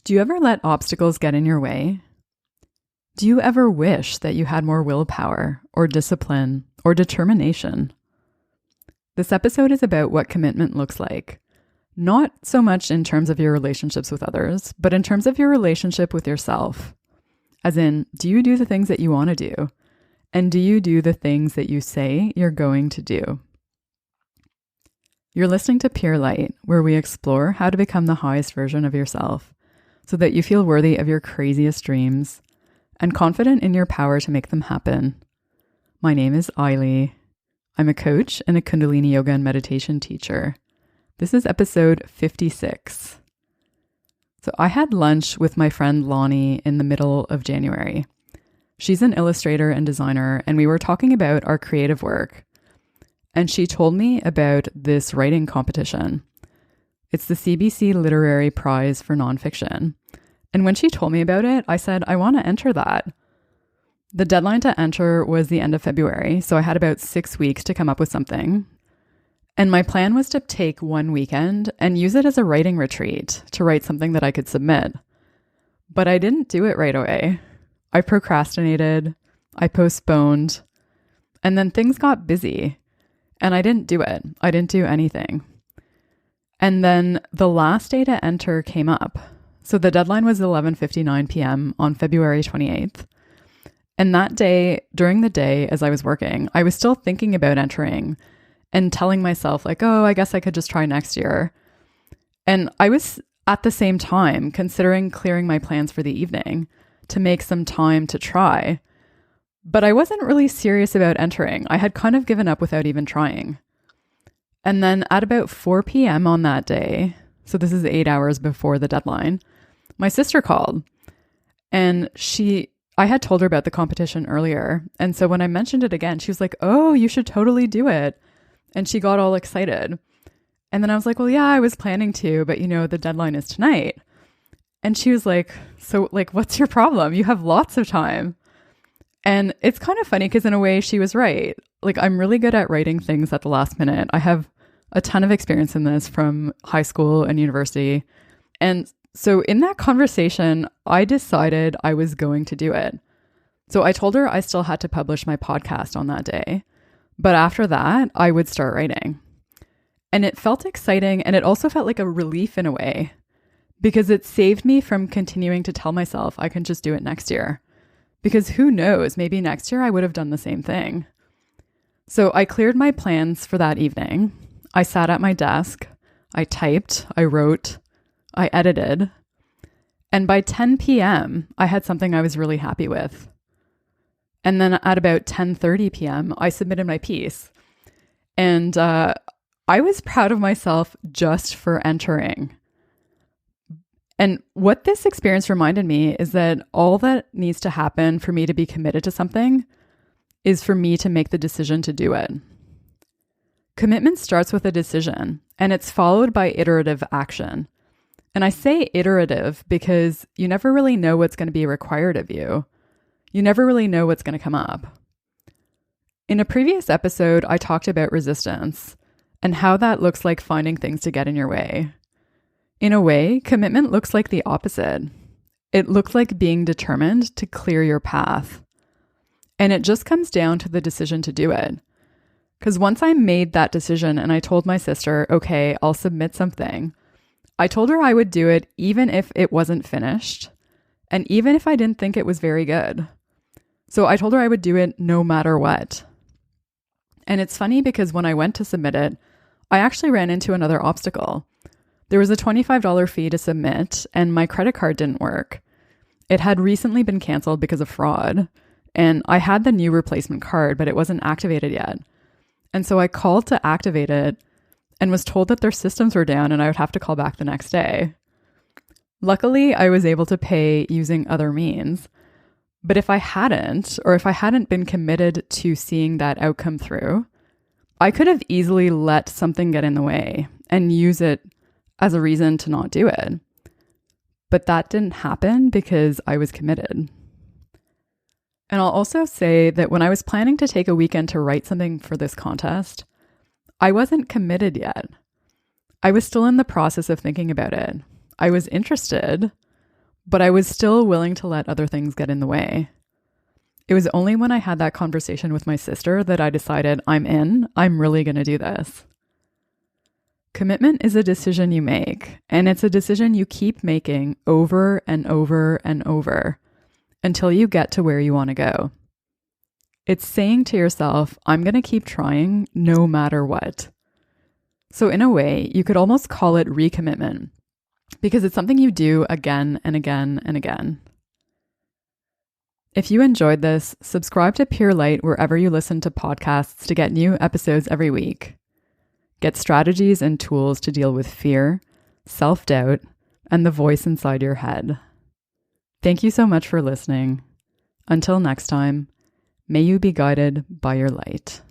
Do you ever let obstacles get in your way? Do you ever wish that you had more willpower or discipline or determination? This episode is about what commitment looks like, not so much in terms of your relationships with others, but in terms of your relationship with yourself. As in, do you do the things that you want to do? And do you do the things that you say you're going to do? You're listening to Pure Light, where we explore how to become the highest version of yourself so that you feel worthy of your craziest dreams and confident in your power to make them happen. My name is Ailey. I'm a coach and a Kundalini yoga and meditation teacher. This is episode 56. So I had lunch with my friend Lonnie in the middle of January. She's an illustrator and designer, and we were talking about our creative work. And she told me about this writing competition. It's the CBC Literary Prize for Nonfiction. And when she told me about it, I said, I want to enter that. The deadline to enter was the end of February, so I had about 6 weeks to come up with something. And my plan was to take one weekend and use it as a writing retreat to write something that I could submit. But I didn't do it right away. I procrastinated, I postponed, and then things got busy. And I didn't do it. I didn't do anything. And then the last day to enter came up. So the deadline was 11:59 p.m. on February 28th. And that day, during the day as I was working, I was still thinking about entering and telling myself like, oh, I guess I could just try next year. And I was at the same time considering clearing my plans for the evening to make some time to try. But I wasn't really serious about entering. I had kind of given up without even trying. And then at about 4 p.m. on that day, so this is 8 hours before the deadline, my sister called. And I had told her about the competition earlier. And so when I mentioned it again, she was like, oh, you should totally do it. And she got all excited. And then I was like, well, yeah, I was planning to, but the deadline is tonight. And she was like, so what's your problem? You have lots of time. And it's kind of funny because in a way she was right. I'm really good at writing things at the last minute. I have a ton of experience in this from high school and university. And so in that conversation, I decided I was going to do it. So I told her I still had to publish my podcast on that day. But after that, I would start writing. And it felt exciting. And it also felt like a relief in a way because it saved me from continuing to tell myself I can just do it next year. Because who knows, maybe next year I would have done the same thing. So I cleared my plans for that evening. I sat at my desk, I typed, I wrote, I edited. And by 10 p.m., I had something I was really happy with. And then at about 10:30 p.m., I submitted my piece. And I was proud of myself just for entering. And what this experience reminded me is that all that needs to happen for me to be committed to something is for me to make the decision to do it. Commitment starts with a decision, and it's followed by iterative action. And I say iterative because you never really know what's going to be required of you. You never really know what's going to come up. In a previous episode, I talked about resistance and how that looks like finding things to get in your way. In a way, commitment looks like the opposite. It looks like being determined to clear your path. And it just comes down to the decision to do it. Because once I made that decision and I told my sister, okay, I'll submit something, I told her I would do it even if it wasn't finished and even if I didn't think it was very good. So I told her I would do it no matter what. And it's funny because when I went to submit it, I actually ran into another obstacle. There was a $25 fee to submit and my credit card didn't work. It had recently been canceled because of fraud. And I had the new replacement card, but it wasn't activated yet. And so I called to activate it and was told that their systems were down and I would have to call back the next day. Luckily, I was able to pay using other means. But if I hadn't been committed to seeing that outcome through, I could have easily let something get in the way and use it as a reason to not do it. But that didn't happen because I was committed. And I'll also say that when I was planning to take a weekend to write something for this contest, I wasn't committed yet. I was still in the process of thinking about it. I was interested, but I was still willing to let other things get in the way. It was only when I had that conversation with my sister that I decided I'm really going to do this. Commitment is a decision you make, and it's a decision you keep making over and over and over until you get to where you want to go. It's saying to yourself, I'm going to keep trying no matter what. So in a way, you could almost call it recommitment because it's something you do again and again and again. If you enjoyed this, subscribe to Pure Light wherever you listen to podcasts to get new episodes every week. Get strategies and tools to deal with fear, self-doubt, and the voice inside your head. Thank you so much for listening. Until next time, may you be guided by your light.